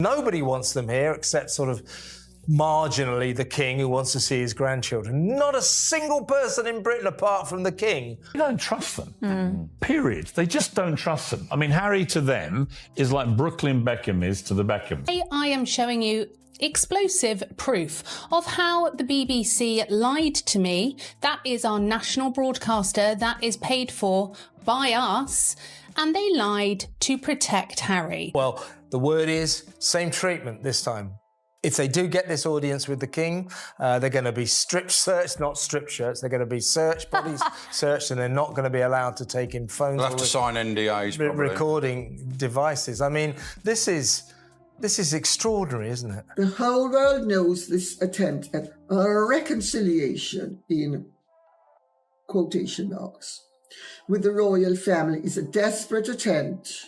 Nobody wants them here except sort of marginally the king who wants to see his grandchildren. Not a single person in Britain apart from the king. They don't trust them, period. They just don't trust them. I mean, Harry to them is like Brooklyn Beckham is to the Beckhams. Today I am showing you explosive proof of how the BBC lied to me. That is our national broadcaster that is paid for by us, and they lied to protect Harry. Well, the word is same treatment this time. If they do get this audience with the king, they're going to be strip searched, not strip shirts. They're going to be searched, bodies searched, and they're not going to be allowed to take in phones. They'll have to sign NDAs, probably. Recording devices. I mean, this is extraordinary, isn't it? The whole world knows this attempt at a reconciliation, in quotation marks, with the royal family is a desperate attempt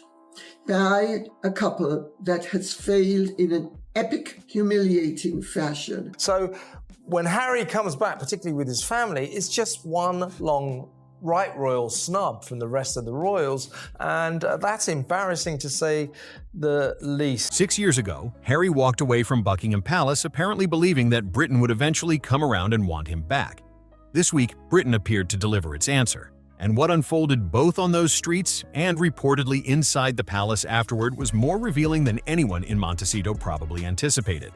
by a couple that has failed in an epic, humiliating fashion. So when Harry comes back, particularly with his family, it's just one long right royal snub from the rest of the royals, and that's embarrassing to say the least. 6 years ago, Harry walked away from Buckingham Palace apparently believing that Britain would eventually come around and want him back. This week, Britain appeared to deliver its answer. And what unfolded both on those streets and reportedly inside the palace afterward was more revealing than anyone in Montecito probably anticipated.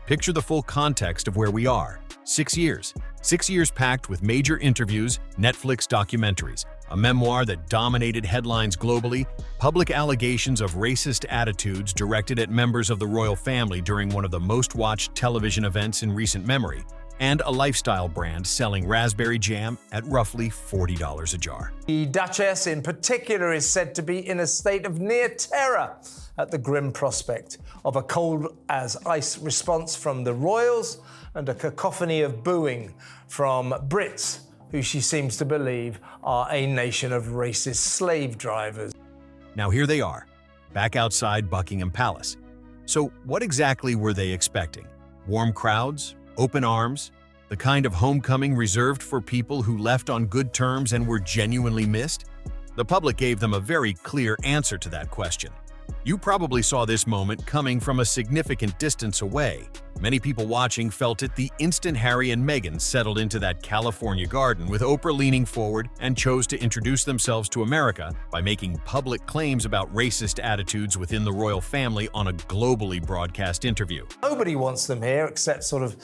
Picture the full context of where we are. 6 years. 6 years packed with major interviews, Netflix documentaries, a memoir that dominated headlines globally, public allegations of racist attitudes directed at members of the royal family during one of the most-watched television events in recent memory, and a lifestyle brand selling raspberry jam at roughly $40 a jar. The Duchess in particular is said to be in a state of near terror at the grim prospect of a cold-as-ice response from the royals and a cacophony of booing from Brits, who she seems to believe are a nation of racist slave drivers. Now here they are, back outside Buckingham Palace. So what exactly were they expecting? Warm crowds? Open arms? The kind of homecoming reserved for people who left on good terms and were genuinely missed? The public gave them a very clear answer to that question. You probably saw this moment coming from a significant distance away. Many people watching felt it the instant Harry and Meghan settled into that California garden, with Oprah leaning forward and chose to introduce themselves to America by making public claims about racist attitudes within the royal family on a globally broadcast interview. Nobody wants them here except sort of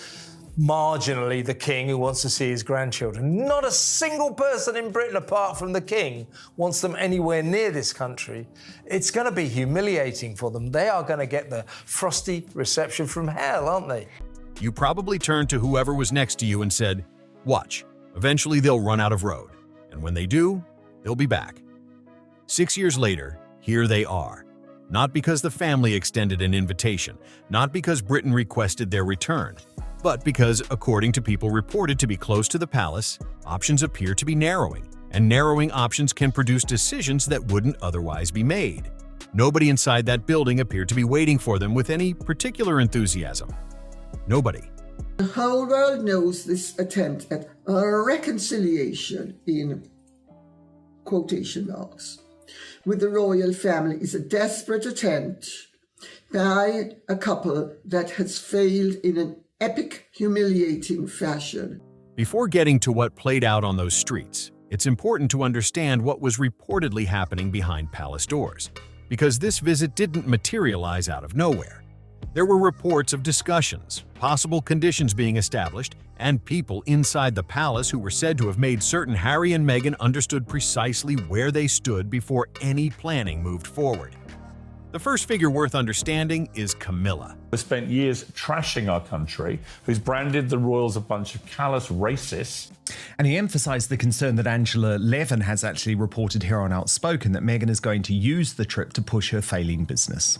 marginally the king who wants to see his grandchildren. Not a single person in Britain apart from the king wants them anywhere near this country. It's going to be humiliating for them. They are going to get the frosty reception from hell, aren't they? You probably turned to whoever was next to you and said, "Watch, eventually they'll run out of road. And when they do, they'll be back." 6 years later, here they are. Not because the family extended an invitation, not because Britain requested their return, but because, according to people reported to be close to the palace, options appear to be narrowing, and narrowing options can produce decisions that wouldn't otherwise be made. Nobody inside that building appeared to be waiting for them with any particular enthusiasm. Nobody. The whole world knows this attempt at a reconciliation, in quotation marks, with the royal family is a desperate attempt by a couple that has failed in an epic, humiliating fashion. Before getting to what played out on those streets, it's important to understand what was reportedly happening behind palace doors, because this visit didn't materialize out of nowhere. There were reports of discussions, possible conditions being established, and people inside the palace who were said to have made certain Harry and Meghan understood precisely where they stood before any planning moved forward. The first figure worth understanding is Camilla. Who spent years trashing our country, who's branded the royals a bunch of callous racists. And he emphasised the concern that Angela Levin has actually reported here on Outspoken, that Meghan is going to use the trip to push her failing business.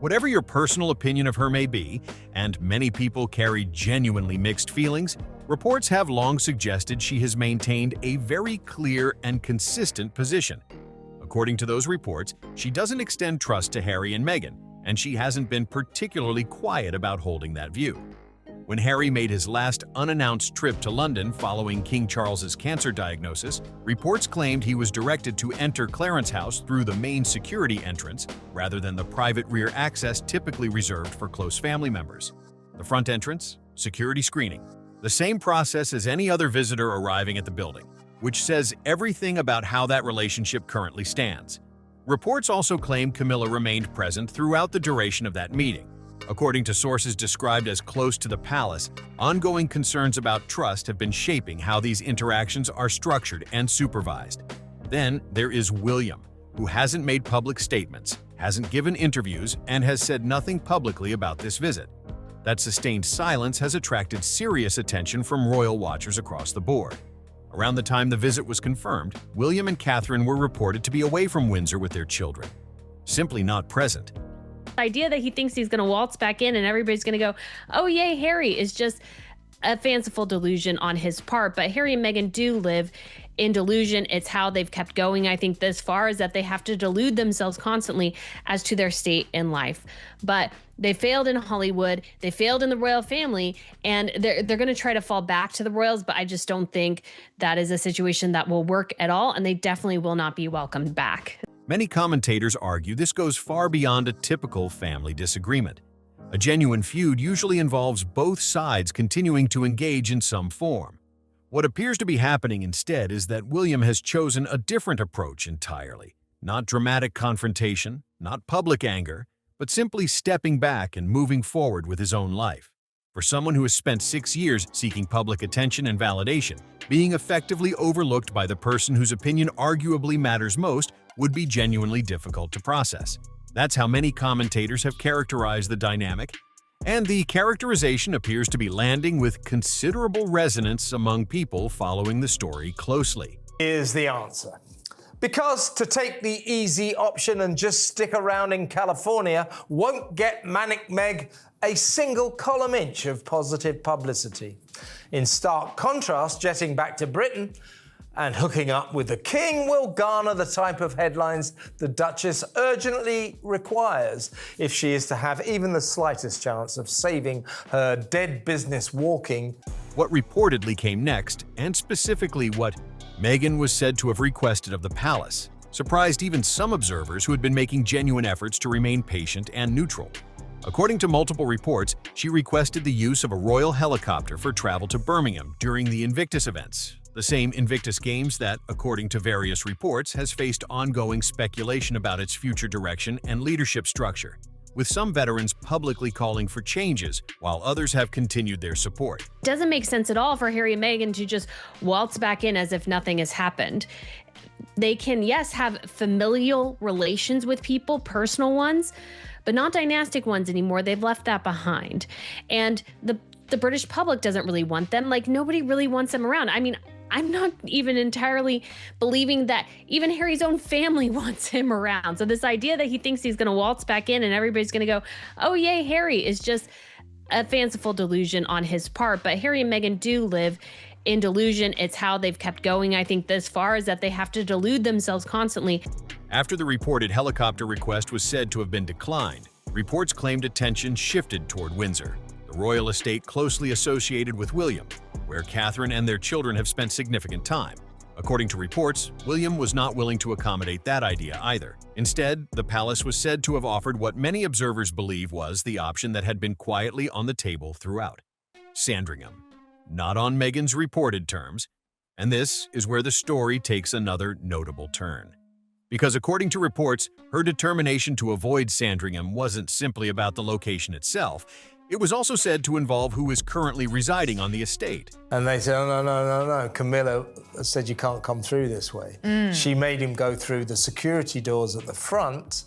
Whatever your personal opinion of her may be, and many people carry genuinely mixed feelings, reports have long suggested she has maintained a very clear and consistent position. According to those reports, she doesn't extend trust to Harry and Meghan, and she hasn't been particularly quiet about holding that view. When Harry made his last unannounced trip to London following King Charles's cancer diagnosis, reports claimed he was directed to enter Clarence House through the main security entrance rather than the private rear access typically reserved for close family members. The front entrance, security screening, the same process as any other visitor arriving at the building, which says everything about how that relationship currently stands. Reports also claim Camilla remained present throughout the duration of that meeting. According to sources described as close to the palace, ongoing concerns about trust have been shaping how these interactions are structured and supervised. Then there is William, who hasn't made public statements, hasn't given interviews, and has said nothing publicly about this visit. That sustained silence has attracted serious attention from royal watchers across the board. Around the time the visit was confirmed, William and Catherine were reported to be away from Windsor with their children, simply not present. The idea that he thinks he's going to waltz back in and everybody's going to go, oh, yay, Harry, is just a fanciful delusion on his part. But Harry and Meghan do live in delusion. It's how they've kept going, I think, this far, is that they have to delude themselves constantly as to their state in life. But they failed in Hollywood, they failed in the royal family, and they're going to try to fall back to the royals, but I just don't think that is a situation that will work at all, and they definitely will not be welcomed back. Many commentators argue this goes far beyond a typical family disagreement. A genuine feud usually involves both sides continuing to engage in some form. What appears to be happening instead is that William has chosen a different approach entirely. Not dramatic confrontation, not public anger, but simply stepping back and moving forward with his own life. For someone who has spent 6 years seeking public attention and validation, being effectively overlooked by the person whose opinion arguably matters most would be genuinely difficult to process. That's how many commentators have characterized the dynamic, and the characterization appears to be landing with considerable resonance among people following the story closely. Here's the answer. Because to take the easy option and just stick around in California won't get Manic Meg a single column inch of positive publicity. In stark contrast, jetting back to Britain and hooking up with the King will garner the type of headlines the Duchess urgently requires if she is to have even the slightest chance of saving her dead business walking. What reportedly came next, and specifically what Meghan was said to have requested of the palace, surprised even some observers who had been making genuine efforts to remain patient and neutral. According to multiple reports, she requested the use of a royal helicopter for travel to Birmingham during the Invictus events, the same Invictus Games that, according to various reports, has faced ongoing speculation about its future direction and leadership structure, with some veterans publicly calling for changes, while others have continued their support. It doesn't make sense at all for Harry and Meghan to just waltz back in as if nothing has happened. They can, yes, have familial relations with people, personal ones, but not dynastic ones anymore. They've left that behind. And the British public doesn't really want them. Like, nobody really wants them around. I mean, I'm not even entirely believing that even Harry's own family wants him around. So this idea that he thinks he's going to waltz back in and everybody's going to go, oh, yay, Harry, is just a fanciful delusion on his part. But Harry and Meghan do live in delusion. It's how they've kept going, I think, this far, is that they have to delude themselves constantly. After the reported helicopter request was said to have been declined, reports claimed attention shifted toward Windsor, the royal estate closely associated with William, where Catherine and their children have spent significant time. According to reports, William was not willing to accommodate that idea either. Instead, the palace was said to have offered what many observers believe was the option that had been quietly on the table throughout: Sandringham. Not on Meghan's reported terms, and this is where the story takes another notable turn. Because according to reports, her determination to avoid Sandringham wasn't simply about the location itself. It was also said to involve who is currently residing on the estate. And they said, oh, no. Camilla said you can't come through this way. She made him go through the security doors at the front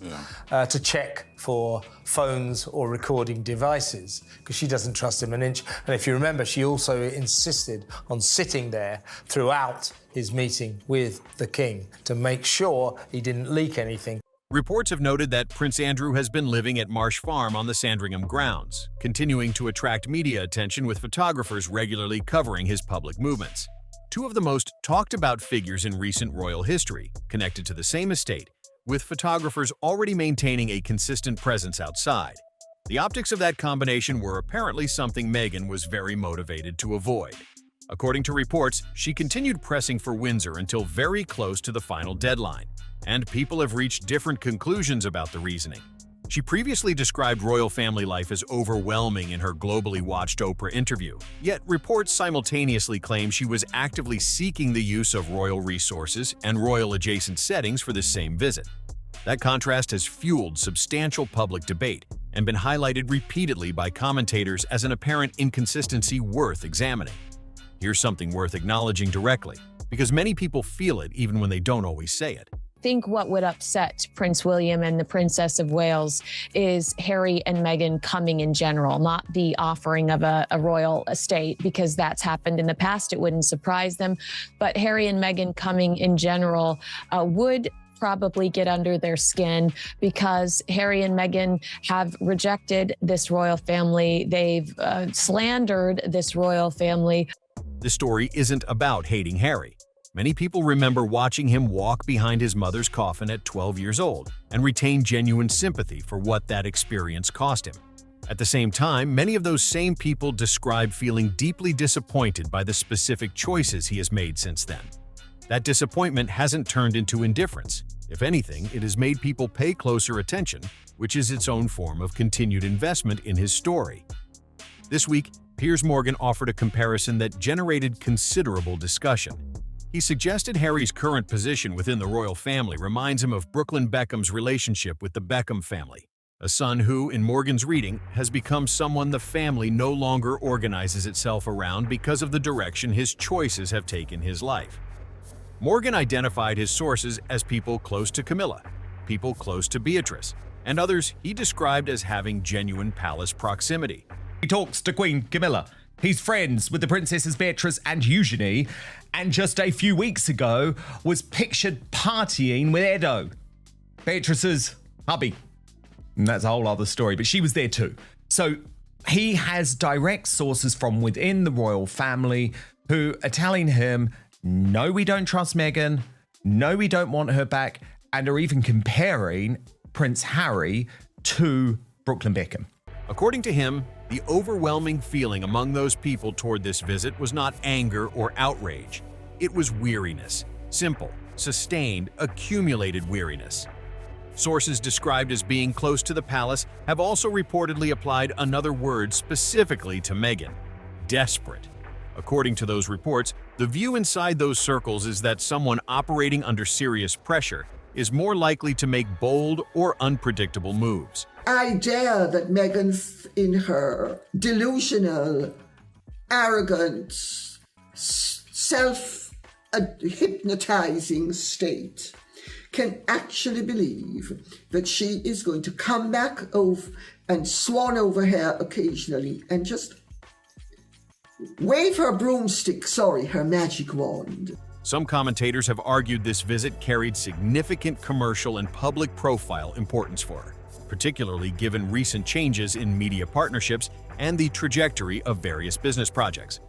to check for phones or recording devices, because she doesn't trust him an inch. And if you remember, she also insisted on sitting there throughout his meeting with the King to make sure he didn't leak anything. Reports have noted that Prince Andrew has been living at Marsh Farm on the Sandringham grounds, continuing to attract media attention with photographers regularly covering his public movements. Two of the most talked about figures in recent royal history, connected to the same estate, with photographers already maintaining a consistent presence outside. The optics of that combination were apparently something Meghan was very motivated to avoid. According to reports, she continued pressing for Windsor until very close to the final deadline, and people have reached different conclusions about the reasoning. She previously described royal family life as overwhelming in her globally watched Oprah interview, yet reports simultaneously claim she was actively seeking the use of royal resources and royal-adjacent settings for this same visit. That contrast has fueled substantial public debate and been highlighted repeatedly by commentators as an apparent inconsistency worth examining. Here's something worth acknowledging directly, because many people feel it even when they don't always say it. I think what would upset Prince William and the Princess of Wales is Harry and Meghan coming in general, not the offering of a royal estate, because that's happened in the past. It wouldn't surprise them. But Harry and Meghan coming in general would probably get under their skin, because Harry and Meghan have rejected this royal family. They've slandered this royal family. This story isn't about hating Harry. Many people remember watching him walk behind his mother's coffin at 12 years old and retain genuine sympathy for what that experience cost him. At the same time, many of those same people describe feeling deeply disappointed by the specific choices he has made since then. That disappointment hasn't turned into indifference. If anything, it has made people pay closer attention, which is its own form of continued investment in his story. This week, Piers Morgan offered a comparison that generated considerable discussion. He suggested Harry's current position within the royal family reminds him of Brooklyn Beckham's relationship with the Beckham family, a son who, in Morgan's reading, has become someone the family no longer organizes itself around because of the direction his choices have taken his life. Morgan identified his sources as people close to Camilla, people close to Beatrice, and others he described as having genuine palace proximity. He talks to Queen Camilla. He's friends with the Princesses Beatrice and Eugenie, and just a few weeks ago was pictured partying with Edo, Beatrice's hubby. And that's a whole other story, but she was there too. So he has direct sources from within the royal family who are telling him, no, we don't trust Meghan, no, we don't want her back, and are even comparing Prince Harry to Brooklyn Beckham. According to him, the overwhelming feeling among those people toward this visit was not anger or outrage. It was weariness. Simple, sustained, accumulated weariness. Sources described as being close to the palace have also reportedly applied another word specifically to Meghan: desperate. According to those reports, the view inside those circles is that someone operating under serious pressure is more likely to make bold or unpredictable moves. Idea that Meghan's in her delusional, arrogant, self-hypnotizing state can actually believe that she is going to come back over and swan over here occasionally and just wave her broomstick, her magic wand. Some commentators have argued this visit carried significant commercial and public profile importance for her, particularly given recent changes in media partnerships and the trajectory of various business projects.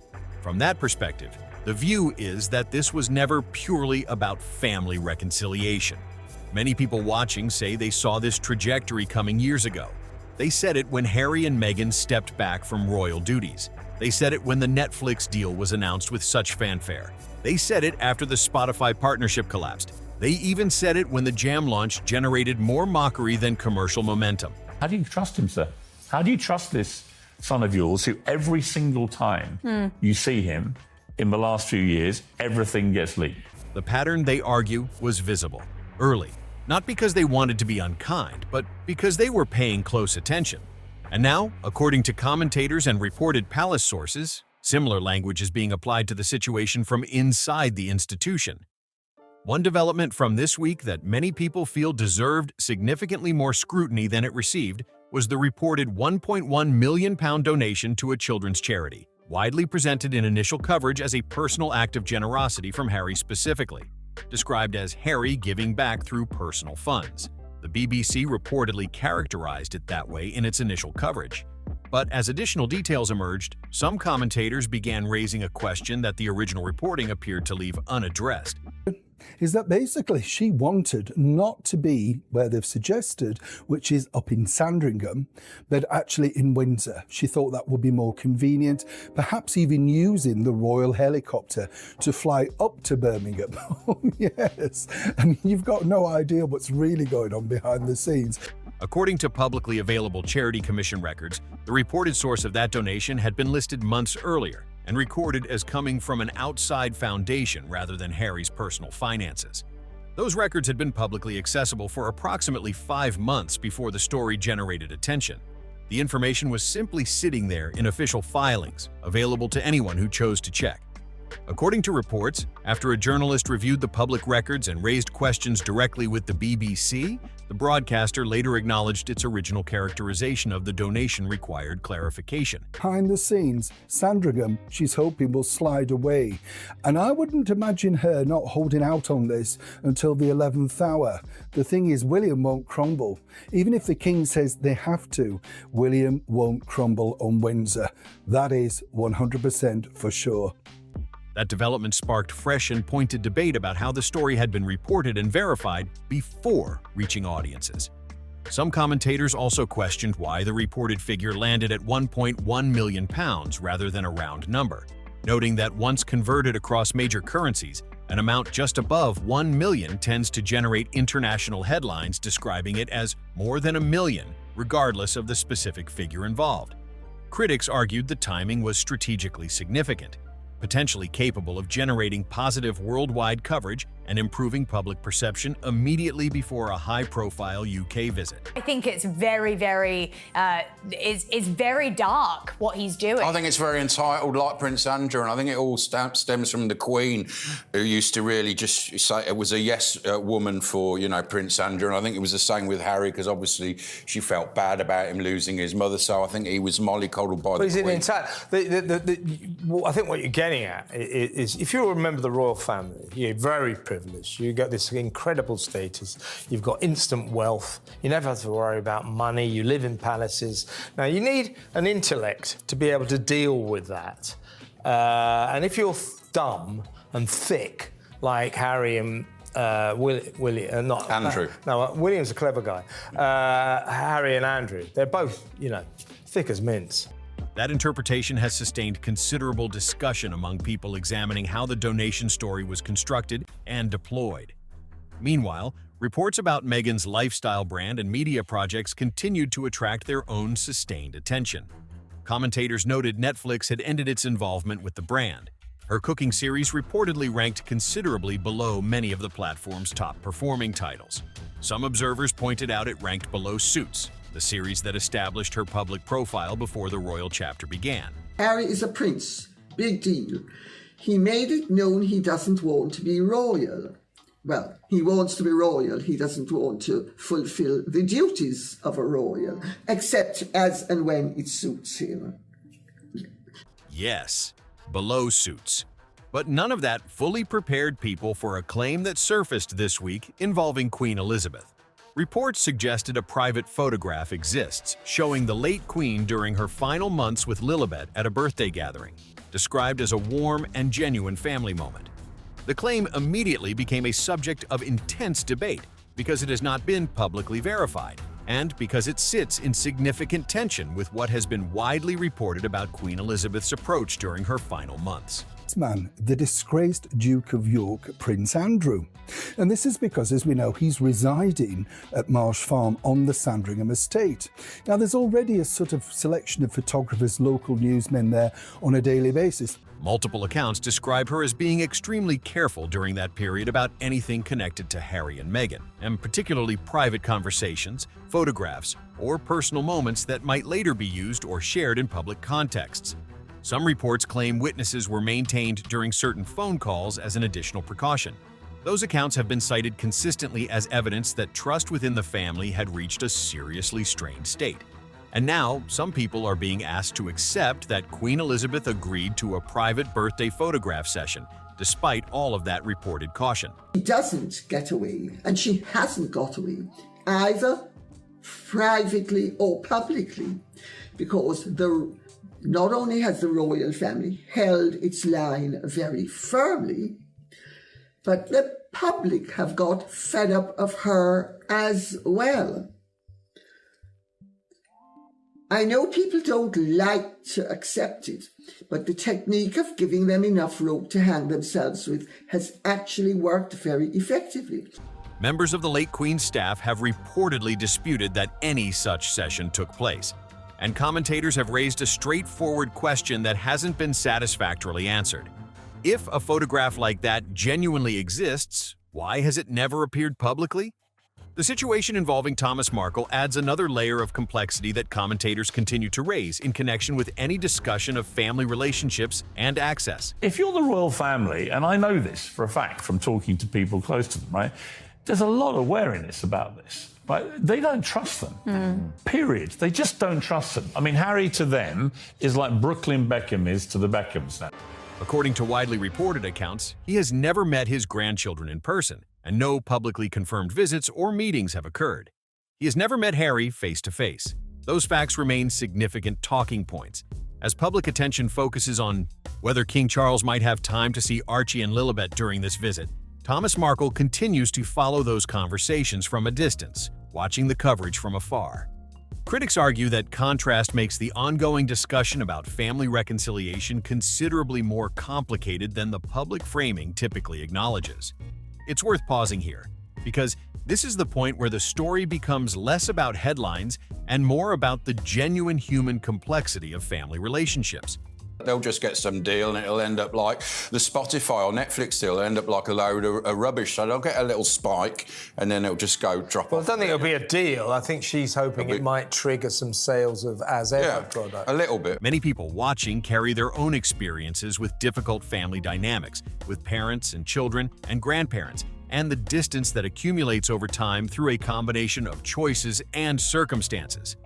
From that perspective, the view is that this was never purely about family reconciliation. Many people watching say they saw this trajectory coming years ago. They said it when Harry and Meghan stepped back from royal duties. They said it when the Netflix deal was announced with such fanfare. They said it after the Spotify partnership collapsed. They even said it when the Jam launch generated more mockery than commercial momentum. How do you trust him, sir? How do you trust this son of yours who every single time you see him in the last few years, everything gets leaked? The pattern, they argue, was visible early, not because they wanted to be unkind, but because they were paying close attention. And now, according to commentators and reported palace sources, similar language is being applied to the situation from inside the institution. One development from this week that many people feel deserved significantly more scrutiny than it received was the reported £1.1 million donation to a children's charity, widely presented in initial coverage as a personal act of generosity from Harry specifically, described as Harry giving back through personal funds. The BBC reportedly characterized it that way in its initial coverage. But as additional details emerged, some commentators began raising a question that the original reporting appeared to leave unaddressed. is that basically she wanted not to be where they've suggested, which is up in Sandringham, but actually in Windsor. She thought that would be more convenient, perhaps even using the royal helicopter to fly up to Birmingham. Oh, yes. I mean, you've got no idea what's really going on behind the scenes. According to publicly available Charity Commission records, the reported source of that donation had been listed months earlier and recorded as coming from an outside foundation rather than Harry's personal finances. Those records had been publicly accessible for approximately 5 months before the story generated attention. The information was simply sitting there in official filings, available to anyone who chose to check. According to reports, after a journalist reviewed the public records and raised questions directly with the BBC, the broadcaster later acknowledged its original characterization of the donation required clarification. Behind the scenes, Sandringham, she's hoping, will slide away. And I wouldn't imagine her not holding out on this until the 11th hour. The thing is, William won't crumble. Even if the King says they have to, William won't crumble on Windsor. That is 100% for sure. That development sparked fresh and pointed debate about how the story had been reported and verified before reaching audiences. Some commentators also questioned why the reported figure landed at £1.1 million rather than a round number, noting that once converted across major currencies, an amount just above $1 million tends to generate international headlines describing it as more than $1 million, regardless of the specific figure involved. Critics argued the timing was strategically significant, potentially capable of generating positive worldwide coverage and improving public perception immediately before a high-profile UK visit. I think it's very dark what he's doing. I think it's very entitled, like Prince Andrew, and I think it all stems from the Queen, who used to really just say it was a yes woman for, you know, Prince Andrew, and I think it was the same with Harry, because obviously she felt bad about him losing his mother, so I think he was mollycoddled by the Queen. I think what you're getting at is, if you remember the royal family, you're very privileged. You've got this incredible status. You've got instant wealth. You never have to worry about money. You live in palaces. Now, you need an intellect to be able to deal with that. And if you're dumb and thick, like Harry and Andrew. William's a clever guy. Harry and Andrew, they're both, you know, thick as mints. That interpretation has sustained considerable discussion among people examining how the donation story was constructed and deployed. Meanwhile, reports about Meghan's lifestyle brand and media projects continued to attract their own sustained attention. Commentators noted Netflix had ended its involvement with the brand. Her cooking series reportedly ranked considerably below many of the platform's top-performing titles. Some observers pointed out it ranked below Suits, the series that established her public profile before the royal chapter began. Harry is a prince. Big deal. He made it known he doesn't want to be royal. Well, he wants to be royal. He doesn't want to fulfill the duties of a royal, except as and when it suits him. Yes, below Suits. But none of that fully prepared people for a claim that surfaced this week involving Queen Elizabeth. Reports suggested a private photograph exists showing the late Queen during her final months with Lilibet at a birthday gathering, described as a warm and genuine family moment. The claim immediately became a subject of intense debate because it has not been publicly verified, and because it sits in significant tension with what has been widely reported about Queen Elizabeth's approach during her final months. Man, the disgraced Duke of York, Prince Andrew. And this is because, as we know, he's residing at Marsh Farm on the Sandringham estate. Now, there's already a sort of selection of photographers, local newsmen there on a daily basis. Multiple accounts describe her as being extremely careful during that period about anything connected to Harry and Meghan, and particularly private conversations, photographs, or personal moments that might later be used or shared in public contexts. Some reports claim witnesses were maintained during certain phone calls as an additional precaution. Those accounts have been cited consistently as evidence that trust within the family had reached a seriously strained state. And now, some people are being asked to accept that Queen Elizabeth agreed to a private birthday photograph session, despite all of that reported caution. She doesn't get away, and she hasn't got away, either privately or publicly, because not only has the royal family held its line very firmly, but the public have got fed up of her as well. I know people don't like to accept it, but the technique of giving them enough rope to hang themselves with has actually worked very effectively. Members of the late Queen's staff have reportedly disputed that any such session took place, and commentators have raised a straightforward question that hasn't been satisfactorily answered. If a photograph like that genuinely exists, why has it never appeared publicly? The situation involving Thomas Markle adds another layer of complexity that commentators continue to raise in connection with any discussion of family relationships and access. If you're the royal family, and I know this for a fact from talking to people close to them, right? There's a lot of wariness about this. Right? They don't trust them. Period. They just don't trust them. I mean, Harry to them is like Brooklyn Beckham is to the Beckhams now. According to widely reported accounts, he has never met his grandchildren in person, and no publicly confirmed visits or meetings have occurred. He has never met Harry face-to-face. Those facts remain significant talking points, as public attention focuses on whether King Charles might have time to see Archie and Lilibet during this visit. Thomas Markle continues to follow those conversations from a distance, watching the coverage from afar. Critics argue that contrast makes the ongoing discussion about family reconciliation considerably more complicated than the public framing typically acknowledges. It's worth pausing here, because this is the point where the story becomes less about headlines and more about the genuine human complexity of family relationships. They'll just get some deal and it'll end up like the Spotify or Netflix deal. It'll end up like a load of rubbish. So they'll get a little spike and then it'll just go drop off. I don't think it'll be a deal. I think she's hoping it might trigger some sales of As Ever product. A little bit. Many people watching carry their own experiences with difficult family dynamics, with parents and children and grandparents, and the distance that accumulates over time through a combination of choices and circumstances.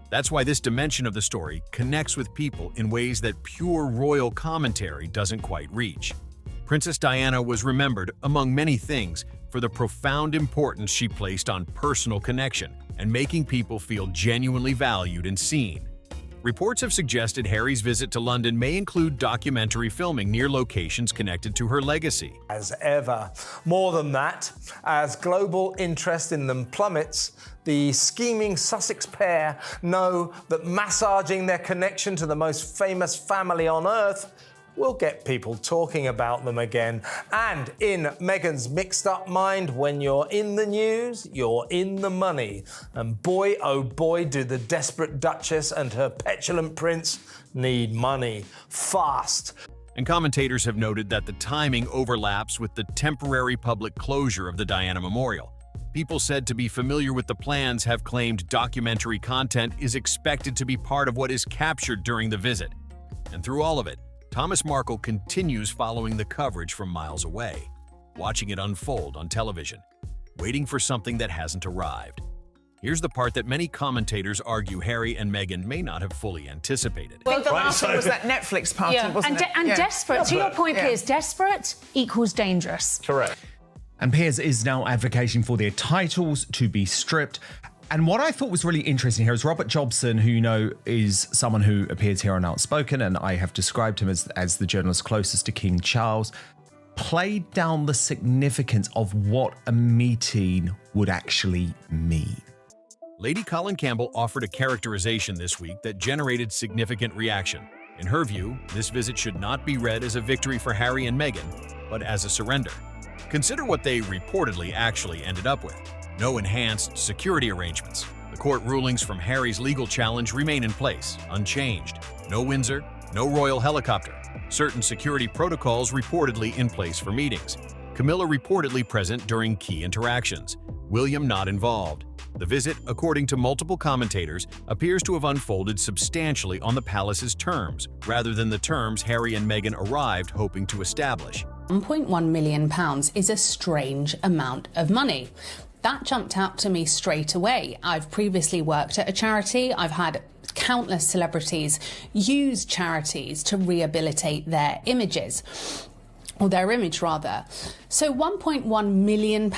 That's why this dimension of the story connects with people in ways that pure royal commentary doesn't quite reach. Princess Diana was remembered, among many things, for the profound importance she placed on personal connection and making people feel genuinely valued and seen. Reports have suggested Harry's visit to London may include documentary filming near locations connected to her legacy. As ever. More than that, as global interest in them plummets, the scheming Sussex pair know that massaging their connection to the most famous family on earth will get people talking about them again. And in Meghan's mixed-up mind, when you're in the news, you're in the money. And boy, oh boy, do the desperate Duchess and her petulant prince need money. Fast. And commentators have noted that the timing overlaps with the temporary public closure of the Diana Memorial. People said to be familiar with the plans have claimed documentary content is expected to be part of what is captured during the visit. And through all of it, Thomas Markle continues following the coverage from miles away, watching it unfold on television, waiting for something that hasn't arrived. Here's the part that many commentators argue Harry and Meghan may not have fully anticipated. I think the last one was that Netflix party, wasn't it? And desperate. To your point, Piers, desperate equals dangerous. Correct. And Piers is now advocating for their titles to be stripped. And what I thought was really interesting here is Robert Jobson, who you know is someone who appears here on Outspoken, and I have described him as the journalist closest to King Charles, played down the significance of what a meeting would actually mean. Lady Colin Campbell offered a characterization this week that generated significant reaction. In her view, this visit should not be read as a victory for Harry and Meghan, but as a surrender. Consider what they reportedly actually ended up with. No enhanced security arrangements. The court rulings from Harry's legal challenge remain in place, unchanged. No Windsor, no royal helicopter. Certain security protocols reportedly in place for meetings. Camilla reportedly present during key interactions. William not involved. The visit, according to multiple commentators, appears to have unfolded substantially on the palace's terms, rather than the terms Harry and Meghan arrived hoping to establish. £1.1 million is a strange amount of money. That jumped out to me straight away. I've previously worked at a charity. I've had countless celebrities use charities to rehabilitate their images, or their image rather. So £1.1 million,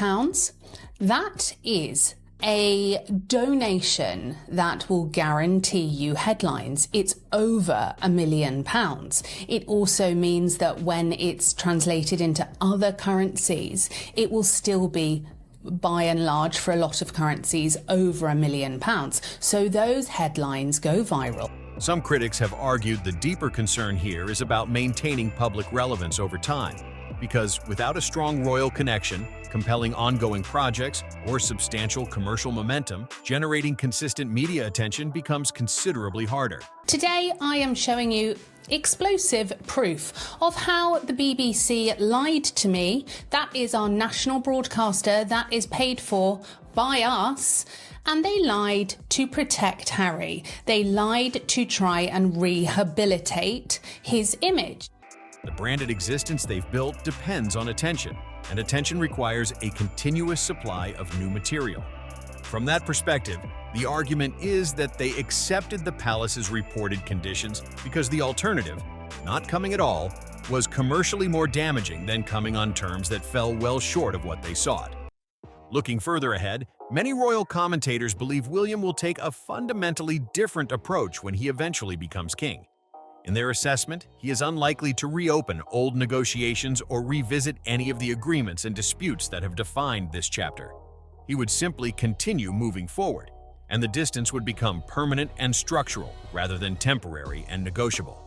that is a donation that will guarantee you headlines. It's over £1 million. It also means that when it's translated into other currencies, it will still be, by and large, for a lot of currencies, over £1 million. So those headlines go viral. Some critics have argued the deeper concern here is about maintaining public relevance over time, because without a strong royal connection, compelling ongoing projects, or substantial commercial momentum, generating consistent media attention becomes considerably harder. Today, I am showing you explosive proof of how the BBC lied to me. That is our national broadcaster that is paid for by us. And they lied to protect Harry. They lied to try and rehabilitate his image. The branded existence they've built depends on attention, and attention requires a continuous supply of new material. From that perspective, the argument is that they accepted the palace's reported conditions because the alternative, not coming at all, was commercially more damaging than coming on terms that fell well short of what they sought. Looking further ahead, many royal commentators believe William will take a fundamentally different approach when he eventually becomes king. In their assessment, he is unlikely to reopen old negotiations or revisit any of the agreements and disputes that have defined this chapter. He would simply continue moving forward, and the distance would become permanent and structural rather than temporary and negotiable.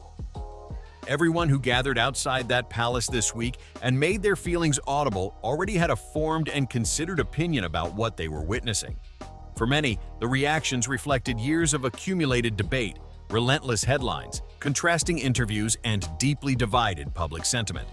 Everyone who gathered outside that palace this week and made their feelings audible already had a formed and considered opinion about what they were witnessing. For many, the reactions reflected years of accumulated debate, relentless headlines, contrasting interviews, and deeply divided public sentiment.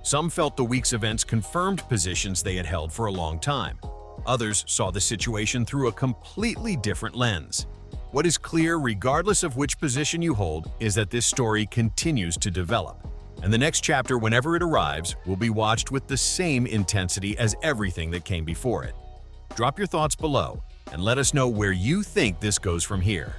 Some felt the week's events confirmed positions they had held for a long time. Others saw the situation through a completely different lens. What is clear, regardless of which position you hold, is that this story continues to develop, and the next chapter, whenever it arrives, will be watched with the same intensity as everything that came before it. Drop your thoughts below and let us know where you think this goes from here.